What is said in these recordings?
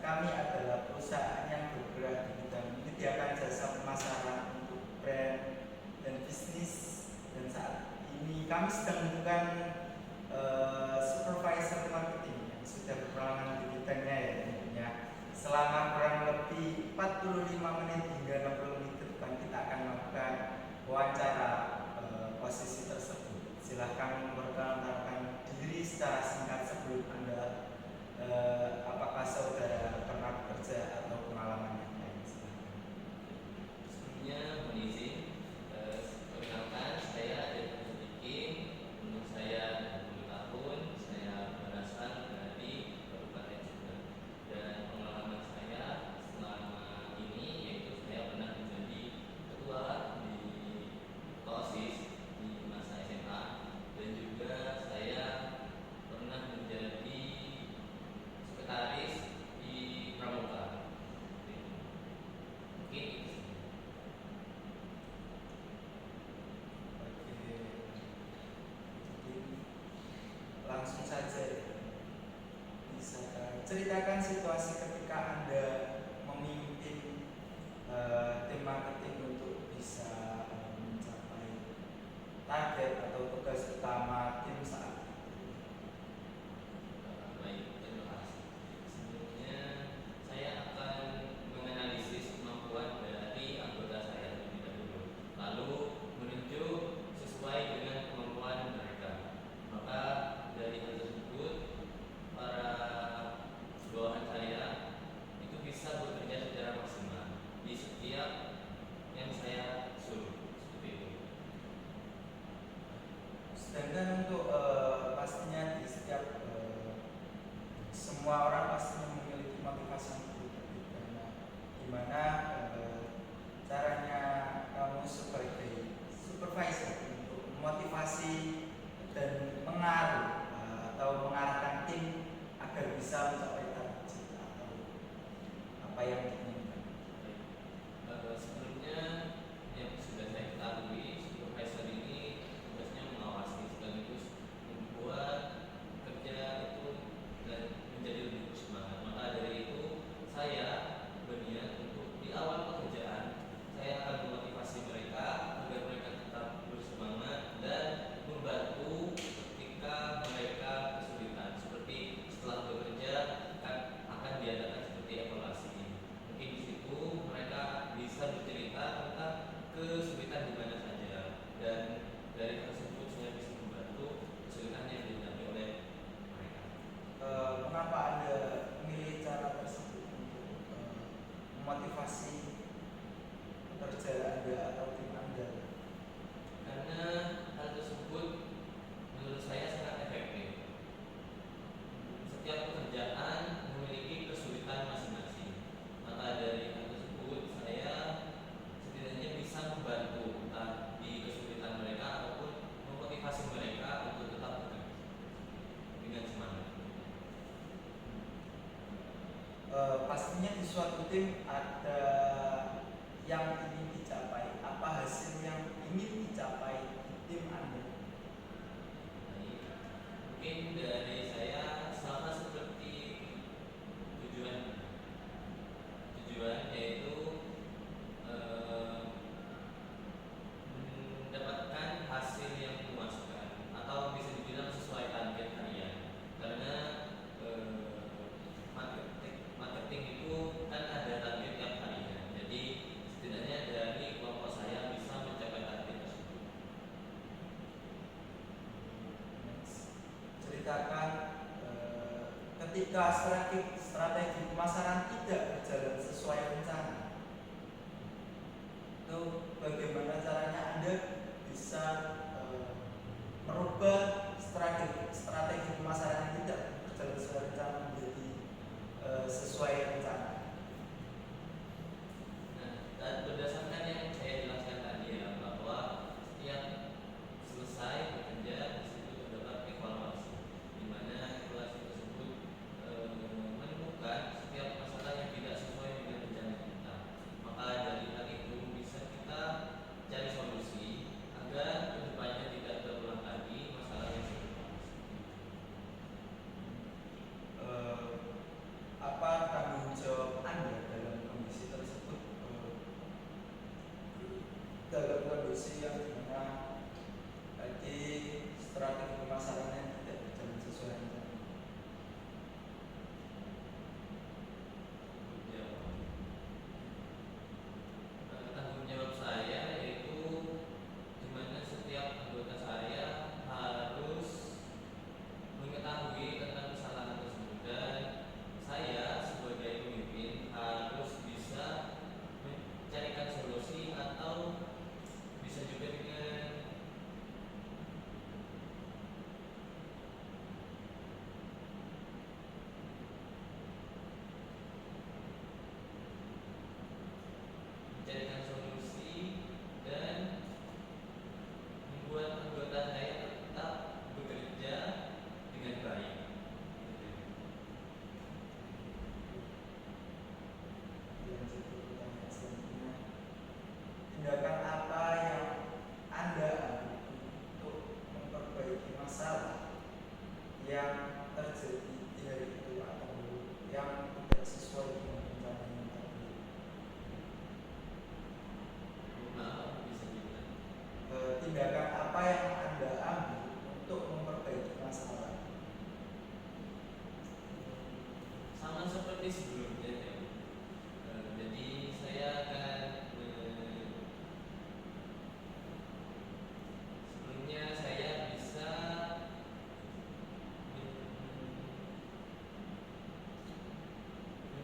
kami adalah perusahaan yang bergerak di bidang menyediakan jasa pemasaran untuk brand dan bisnis, dan saat ini kami sedang membutuhkan supervisor marketing yang sudah berpengalaman di bidangnya ya tentunya. Selama kurang lebih 45 menit hingga 60 menit ke depan kita akan melakukan wawancara posisi tersebut. Silahkan memperkenalkan diri secara singkat sebelum Anda apakah saudara pernah bekerja atau pengalaman yang lain. Silahkan. Sebelumnya mohon izin, perkenalkan saya Deddy Sadikin, umur saya 20 tahun, saya berasal dari Kabupaten Jember, dan pengalaman saya selama ini yaitu saya pernah menjadi ketua di OSIS di masa SMA, dan juga saya pernah menjadi sekretaris di Pramuka. Mungkin itu. Oke, jadi langsung saja ya. Bisa ceritakan situasi ketika Anda memimpin tim marketing untuk bisa mencapai target atau tugas utama tim saat itu. Baik, terima kasih. Sebelumnya saya akan menganalisis kemampuan dari anggota saya terlebih dahulu, lalu menunjuk sesuai dengan kemampuan mereka. Maka dari hal tersebut, para bawahan saya itu bisa bekerja secara maksimal di setiap yang saya suruh, seperti itu. Sedangkan untuk pastinya di setiap semua orang pastinya memiliki motivasi yang berbeda. Nah, gimana caranya kamu sebagai supervisor untuk memotivasi dan mengaruh atau mengarahkan tim agar bisa mencapai target atau apa yang diinginkan? Sebelumnya yang sudah saya ketahui, supervisor ini tugasnya mengawasi sekaligus membuat kerja itu dan menjadi lebih bersemangat. Maka dari itu saya berniat untuk di awal pekerjaan saya akan memotivasi mereka agar mereka tetap bersemangat dan membantu ketika mereka kesulitan. Seperti setelah bekerja akan diadakan seperti evaluasi. Mungkin di situ mereka bisa bercerita tentang kesulitan di mana saja, dan dari tersebut saya bisa membantu kesulitan yang dihadapi oleh mereka. Mengapa Anda memilih cara tersebut untuk memotivasi pekerja Anda atau tim Anda? Karena hal tersebut menurut saya sangat efektif. Setiap pekerjaan memiliki kesulitan masing-masing. Maka dari hal tersebut saya setidaknya bisa membantu entah di kesulitan mereka ataupun memotivasi mereka untuk tetap bekerja dengan semangat. Pastinya di suatu tim ada yang ingin dicapai. Apa hasil yang ingin dicapai di tim Anda? Baik. Mungkin dari saya sama seperti tujuan yaitu mendapatkan hasil yang memuaskan atau bisa dibilang sesuai target harian. Karena marketing itu kan ada target tiap harinya. Jadi setidaknya dari kelompok saya bisa mencapai target tersebut. Ceritakan ketika strategi pemasaran tidak berjalan sesuai rencana, itu bagaimana caranya Anda bisa merubah strategi pemasaran yang tidak berjalan sesuai rencana menjadi sesuai rencana? Nah, dan berdasarkan yang saya jelaskan tadi ya, bahwa setiap selesai bekerja di situ terdapat evaluasi, di mana evaluasi tersebut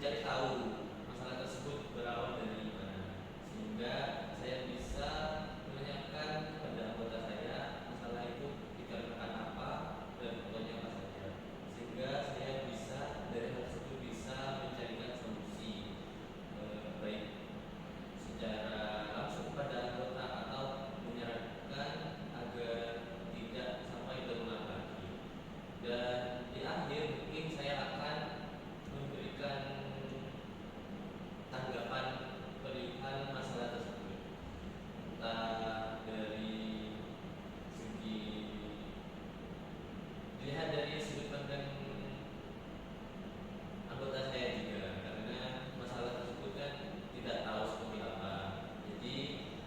mencari tahu masalah tersebut berawal dari mana, sehingga saya bisa menanyakan kepada anggota saya masalah itu dikarenakan apa dan contohnya apa saja, sehingga saya bisa dari hal tersebut bisa mencarikan solusi, baik secara langsung kepada anggota atau menyarankan agar tidak sampai terulang lagi. Dan di akhir mungkin saya akan memberikan tanggapan perihal masalah tersebut, entah dari segi dilihat dari sudut pandang anggota saya juga, karena masalah tersebut kan tidak tahu seperti apa, jadi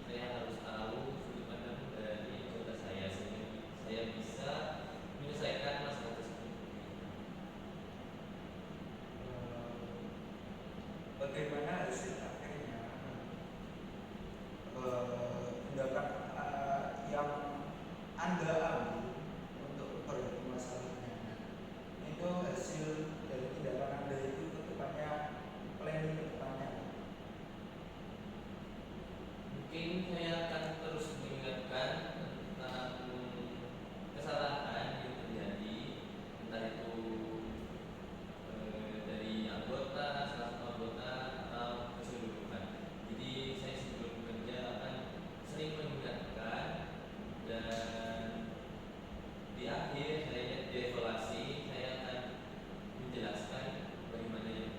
saya harus tahu sudut pandang dari anggota saya sehingga saya bisa menyelesaikan masalah tersebut. Bagaimana hasil akhirnya tindakan yang Anda ambil untuk memperbaiki masalahnya itu hasil dari tindakan Anda itu kedepannya, planning kedepannya. Mungkin saya akan terus mengingatkan tentang kesalahan yang terjadi, entah itu dari anggota, salah satu anggota atau keseluruhan. Jadi saya sebelum bekerja akan sering mengingatkan, dan di akhir saya dievaluasi, saya akan menjelaskan bagaimana yang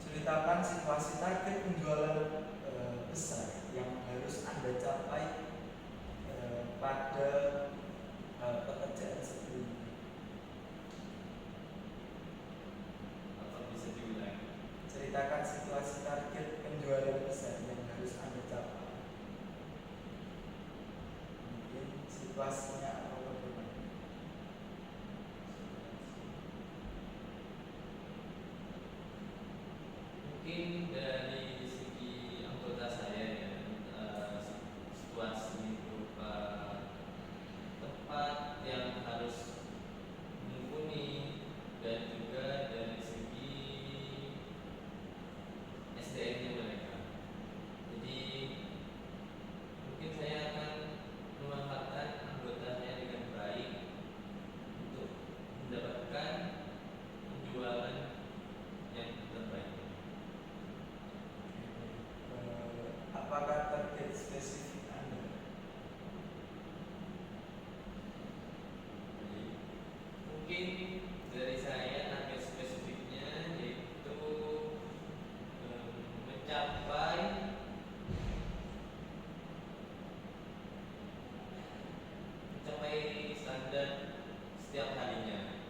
Ceritakan situasi target penjualan besar yang harus Anda capai pada pekerjaan sebelumnya. apa bisa diulang. Ceritakan situasi target penjualan besar yang harus Anda capai. Mungkin situasinya atau bagaimana? Mungkin dari segi anggota saya ya, situasi berupa tempat yang harus mumpuni, dan juga dari segi SDM-nya mereka. Jadi mungkin saya akan memanfaatkan anggota saya dengan baik untuk mendapatkan penjualan yang terbaik. Apakah target spesifik Anda? Mungkin dari saya target spesifiknya yaitu mencapai standar setiap harinya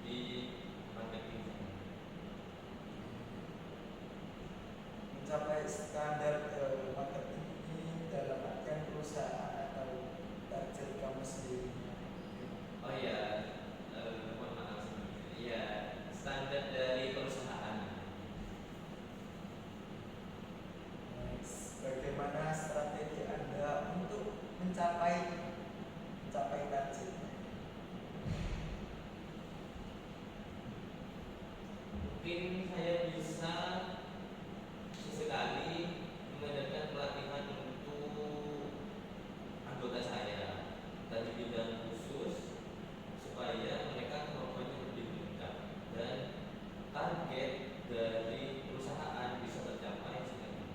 di marketing saya. Mencapai standar marketing ini dalam artian perusahaan atau target kamu sendiri? Oh iya, mohon maaf sebelumnya. Iya, standar dari perusahaan. Bagaimana strategi Anda untuk mencapai target? Mungkin saya bisa sesekali mengadakan pelatihan untuk anggota saya dari bidang khusus, supaya mereka kemampuannya lebih meningkat dan target dari perusahaan bisa tercapai secara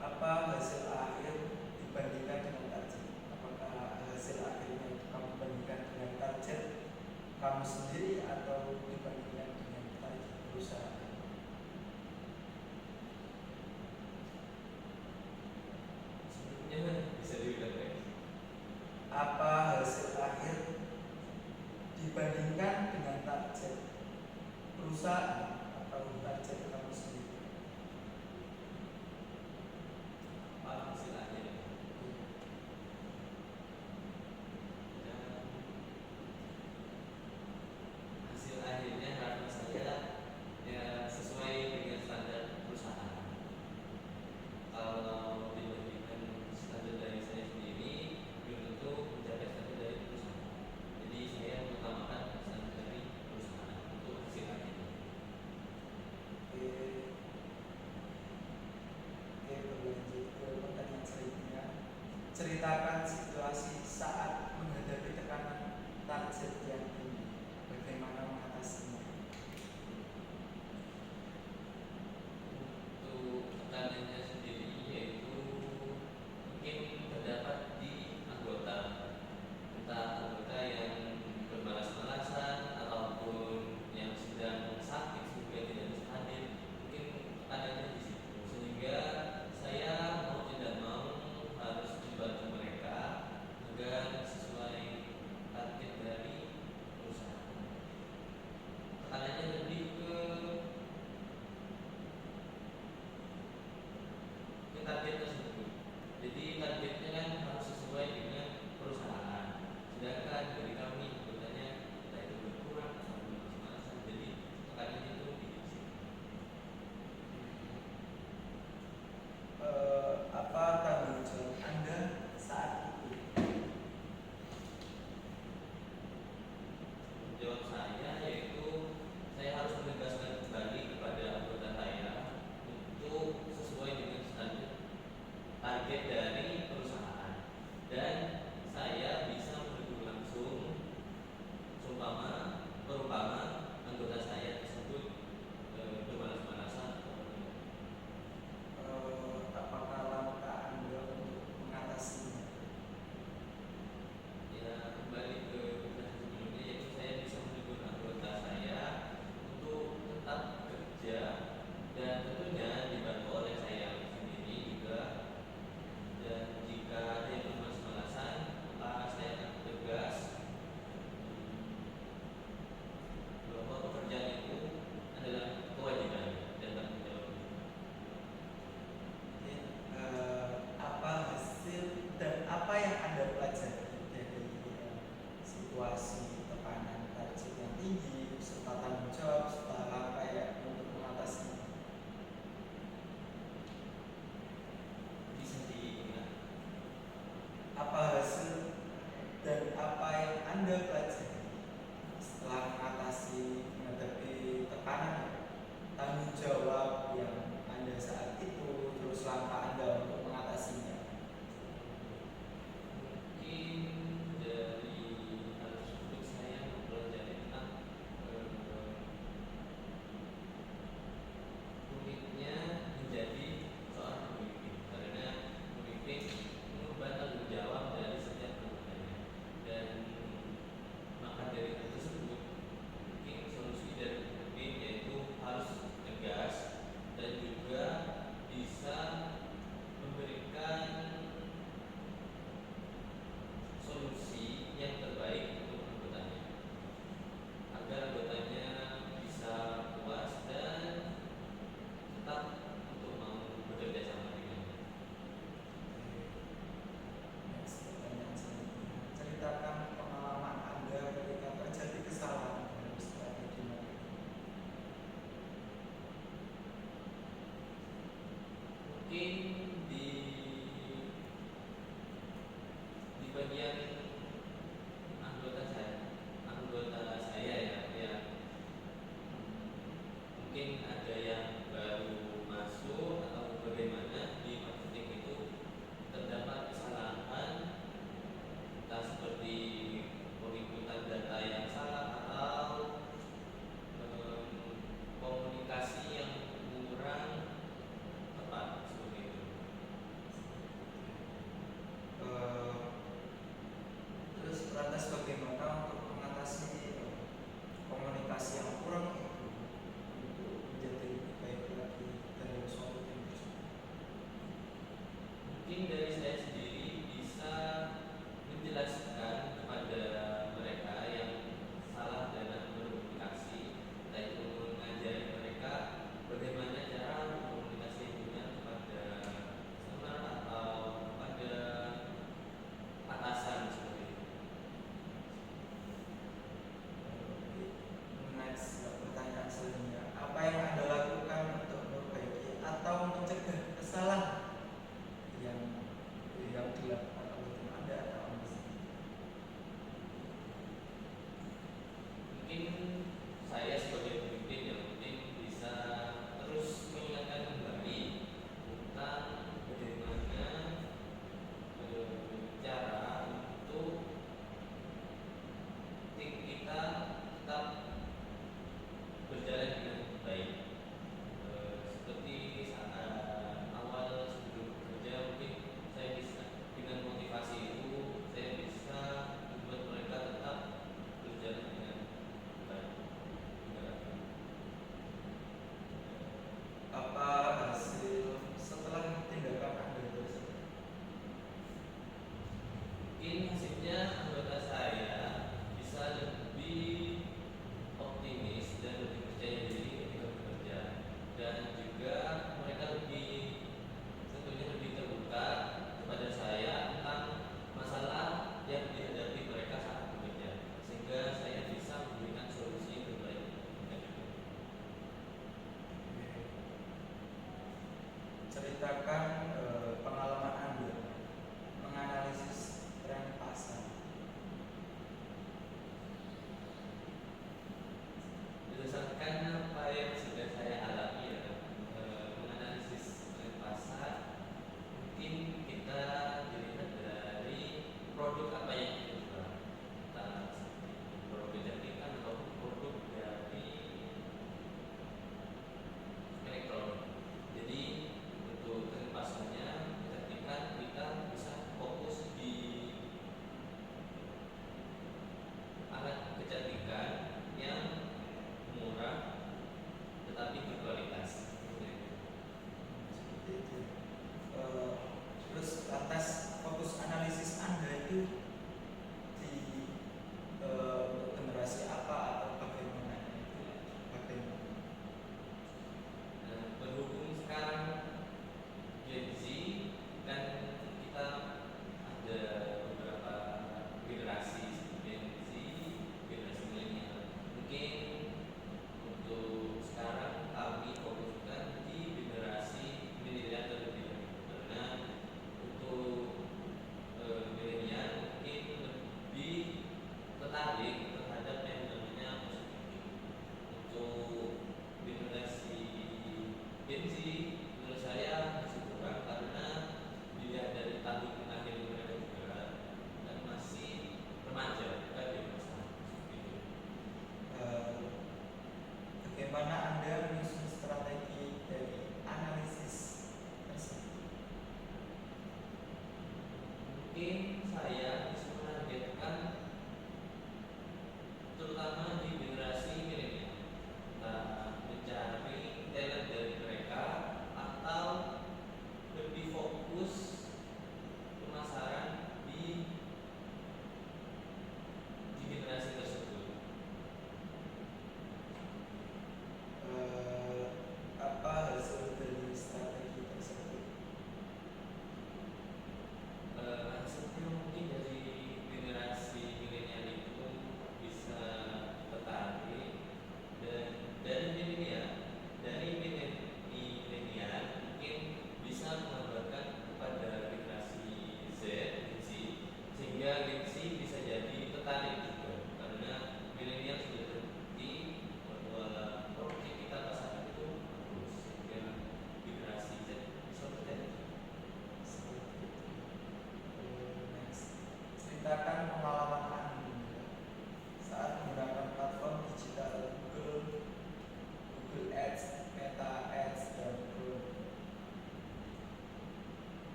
Apa hasil akhir dibandingkan dengan target? Apakah hasil akhirnya itu kamu bandingkan dengan target kamu sendiri atau dibandingkan dengan target perusahaan? sebelumnya bisa diulang lagi. Apa hasil akhir dibandingkan dengan target perusahaan atau target kamu sendiri? Apa hasil akhir? Dan hasil akhirnya harapan saya ya sesuai dengan standar perusahaan. Kalau dibandingkan standar dari saya sendiri, belum tentu mencapai standar dari perusahaan.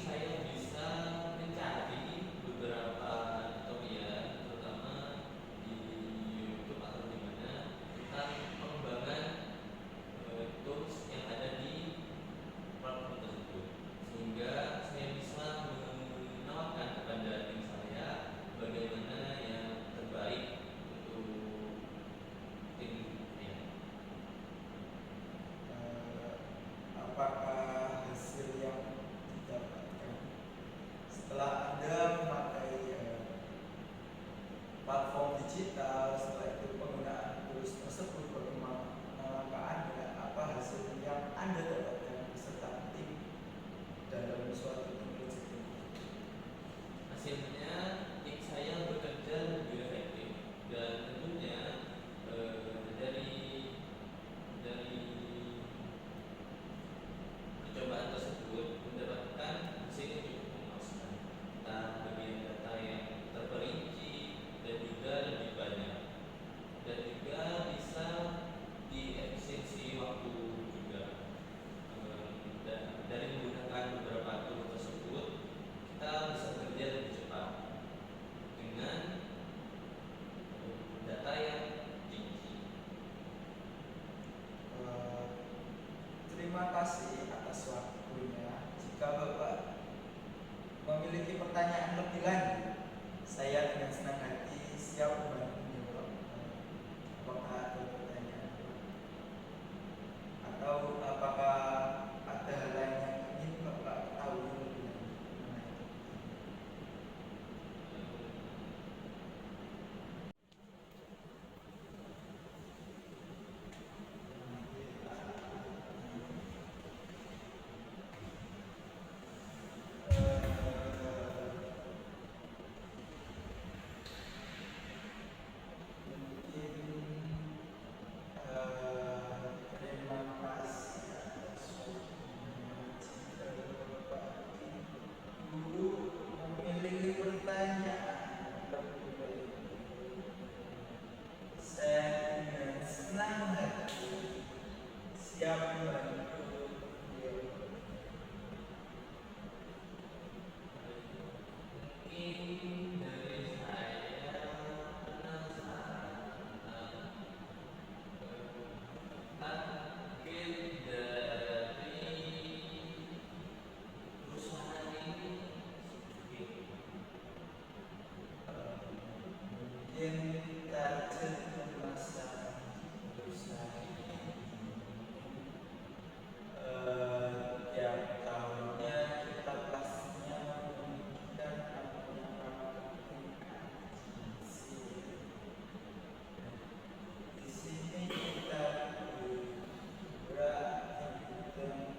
saya bisa mencari beberapa tutorial, terutama di YouTube atau di mana, tentang pengembangan tools yang ada di platform tersebut, sehingga saya bisa menawarkan kepada tim saya bagaimana yang terbaik untuk tim saya. Apakah hasil yang didapatkan setelah Anda memakai platform digital, setelah itu penggunaan tools tersebut, bagaimana langkah Anda, apa hasil yang Anda dapatkan beserta tim dalam suatu tim tersebut? Hasilnya tim saya bekerja lebih efektif dan tentunya dari percobaan tersebut mendapatkan hasil yang cukup memuaskan, entah bagian data yang terperinci dan juga lebih banyak, dan juga bisa diefisiensi waktu juga. Dan dari menggunakan beberapa tool tersebut, kita bisa bekerja lebih cepat dengan data yang rinci. Terima kasih atas waktunya. Jika Bapak memiliki pertanyaan lebih lanjut, saya dengan senang hati siap membantu menjawab. Apakah ada pertanyaan atau apakah ada hal lain yang ingin Bapak tahu lebih lanjut mengenai terima kasih atas waktunya. Jika Bapak Ibu memiliki pertanyaan lebih lanjut, saya dengan senang hati siap membantu beliau. Mungkin dari saya penasaran tentang target dari perusahaan ini seperti Mungkin target pemasaran perusahaan tiap tahunnya kita pastinya memikirkan namanya marketing agency. Di sini kita bergerak di bidang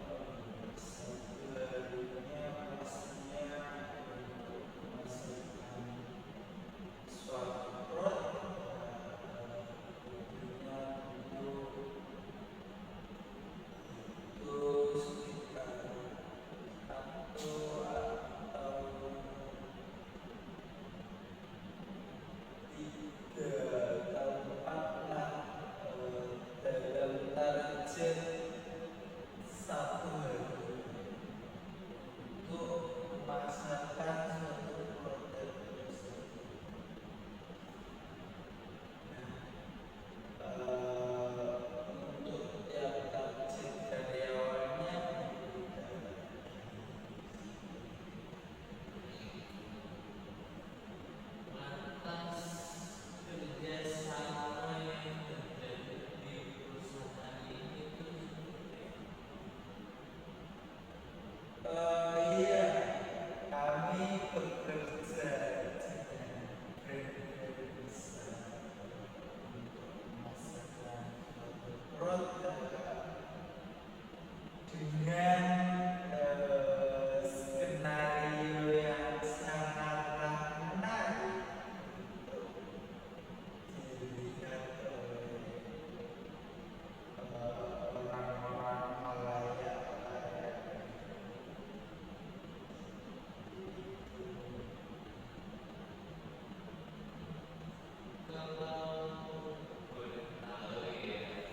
sebelumnya pastinya untuk menghasilkan suatu produk, tentunya itu sekitar 1 atau 3 atau 4 lah dalam target 1 hari untuk memasarkan suatu produk tersebut. Untuk tiap target karyawannya berbeda. lantas kerjasama yang terjadi di perusahaan ini itu seperti Iya, kami bekerja dengan brand-brand besar untuk memasarkan suatu produk dengan skenario yang sangatlah menarik untuk dilihat oleh orang-orang halayak. kalau boleh tahu ya,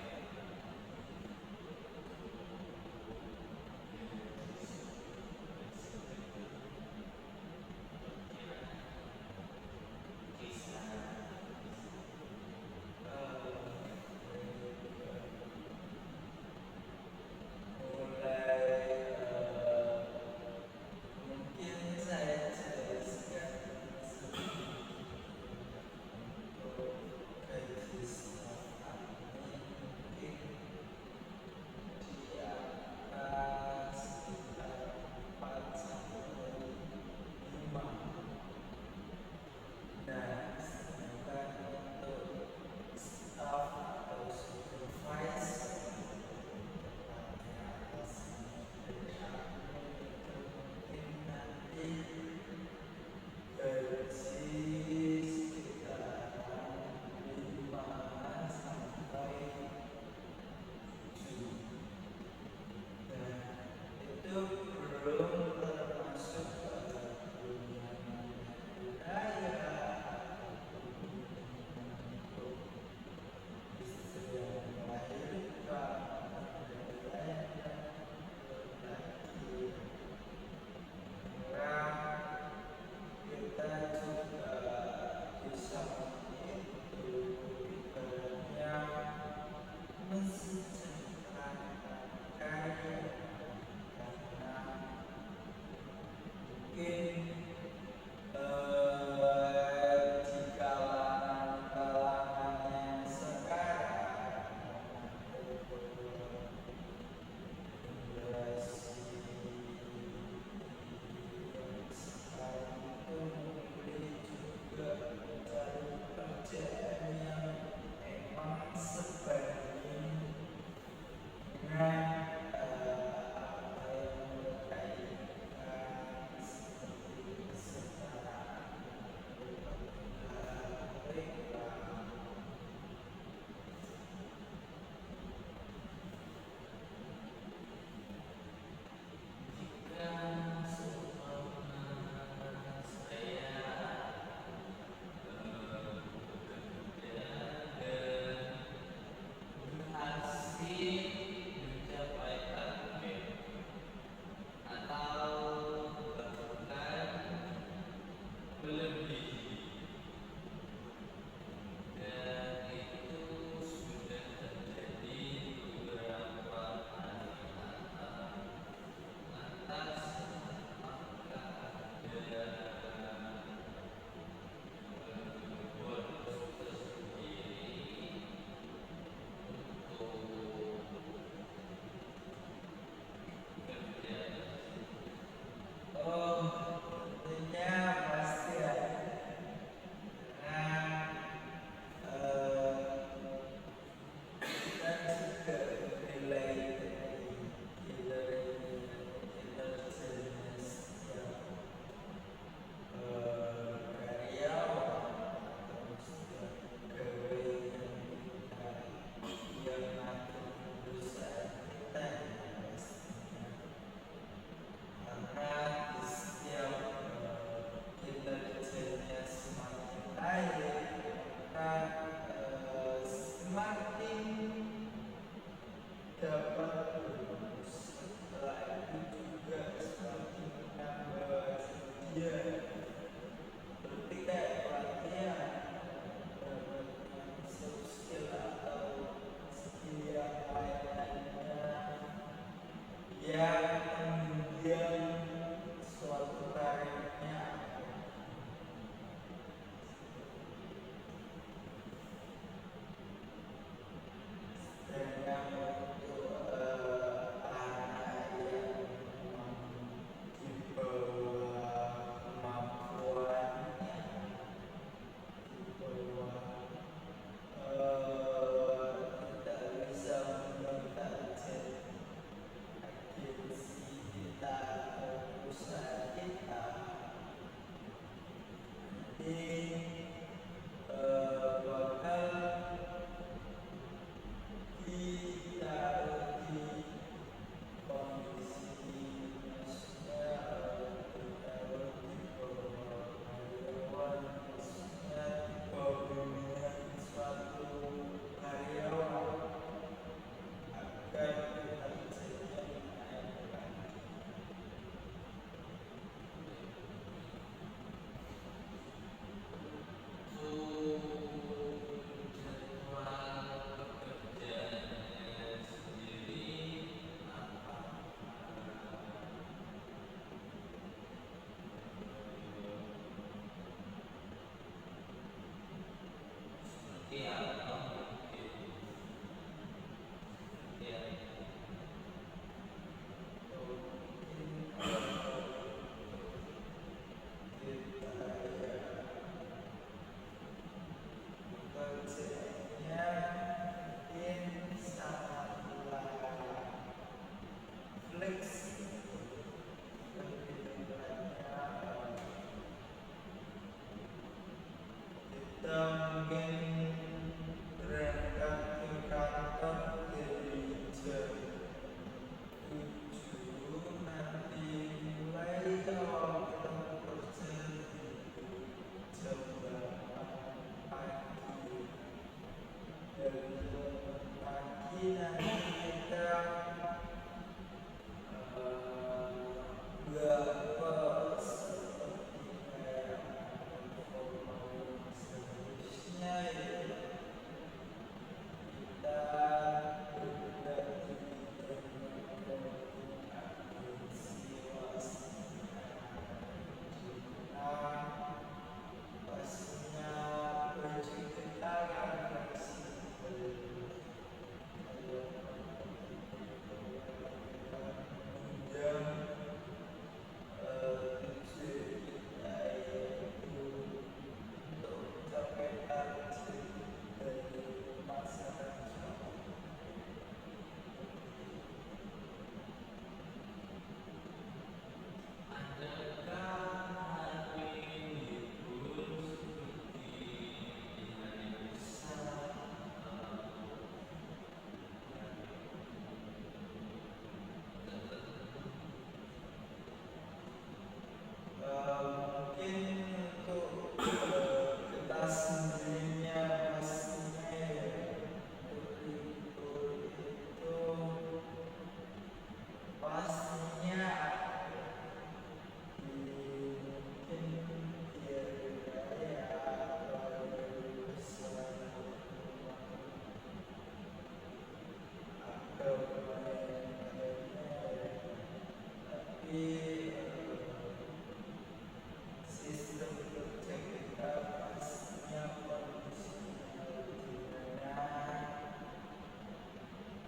sistem kerja kita pastinya kondisinya dimana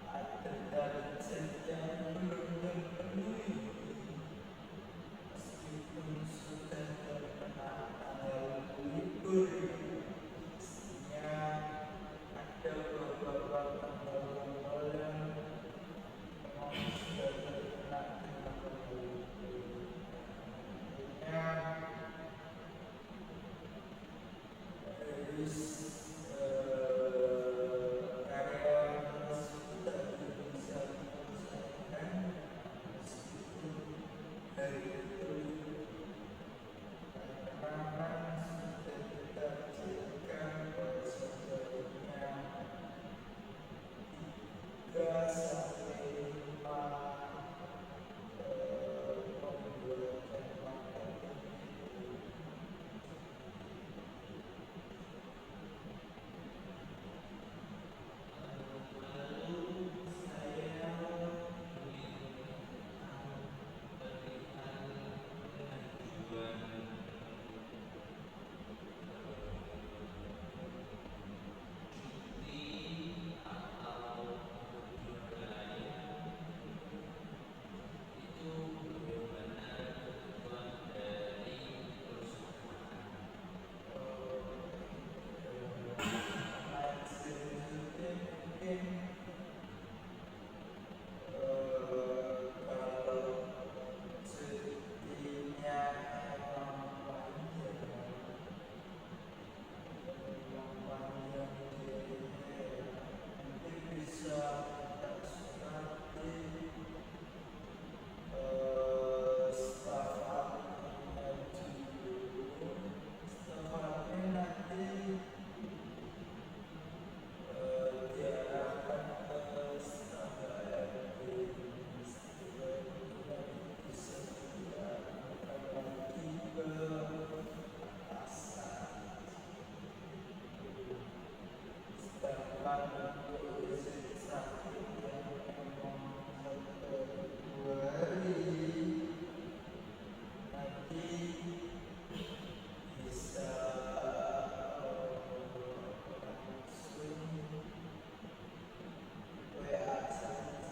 ada target yang belum terpenuhi meskipun sudah terkena tanggal libur. Pastinya ada beberapa tanggal yang memang sudah terkena tanggal libur. Tentunya harus karyawan tersebut tidak bisa menyelesaikan meskipun hari itu karena sudah kita jadikan bahwasanya 3 sampai 5 pembuatan marketing itu. Lalu saya mungkin kalau cutinya emang panjang nanti bisa minta surat di staf adminnya dulu. Staf admin nanti diarahkan ke staf HRD bisa diarahkan lagi ke atasan. Sedangkan untuk izin sakit yang memang 1 atau 2 hari nanti bisa langsung WA saja.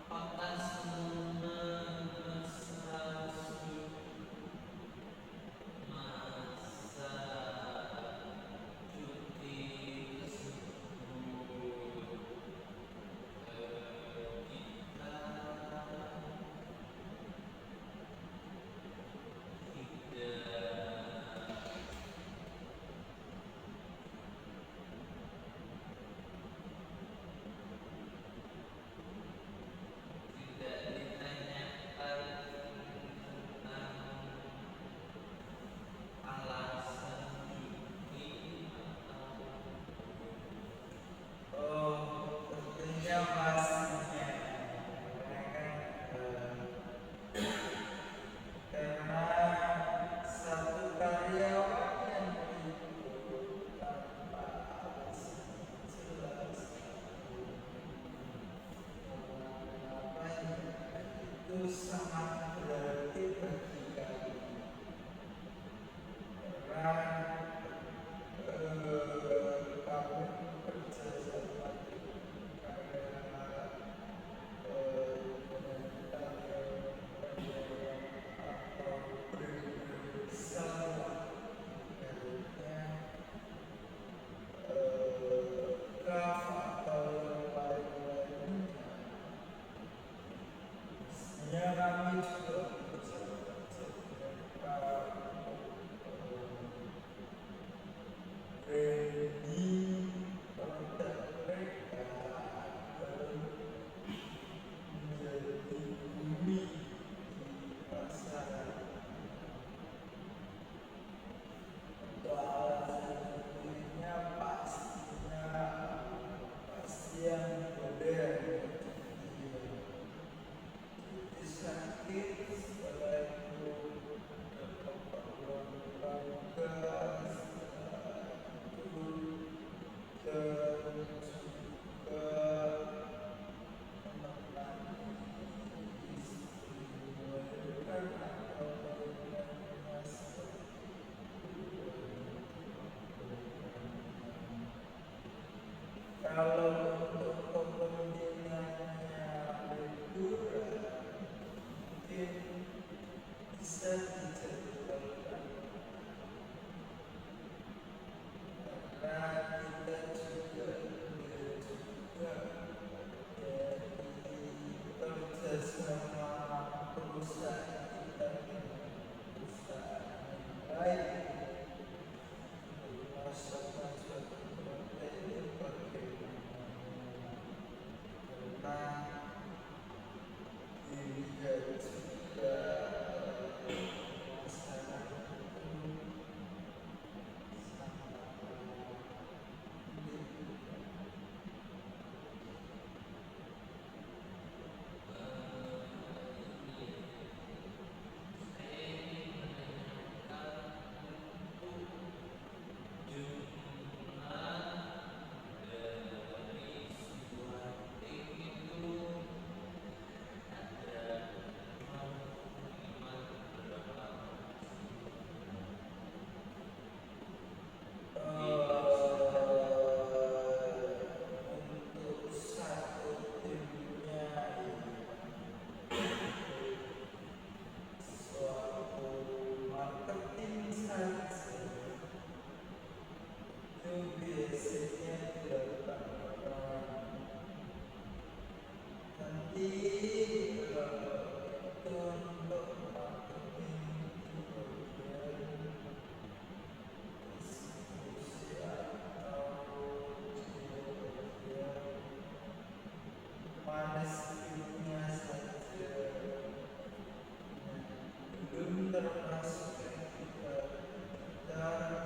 Apakah semua masa cuti tersebut kita tidak ditanyakan tentang alasan cuti atau Tentunya pastinya karena satu karyawan yang libur tanpa alasan jelas itu sangat berarti bagi kami karena kami bekerja sama kayak pemerintah atau bersama ibaratnya kaf atau yang lain-lainnya. Mestinya kami juga bekerja dengan mereka eh,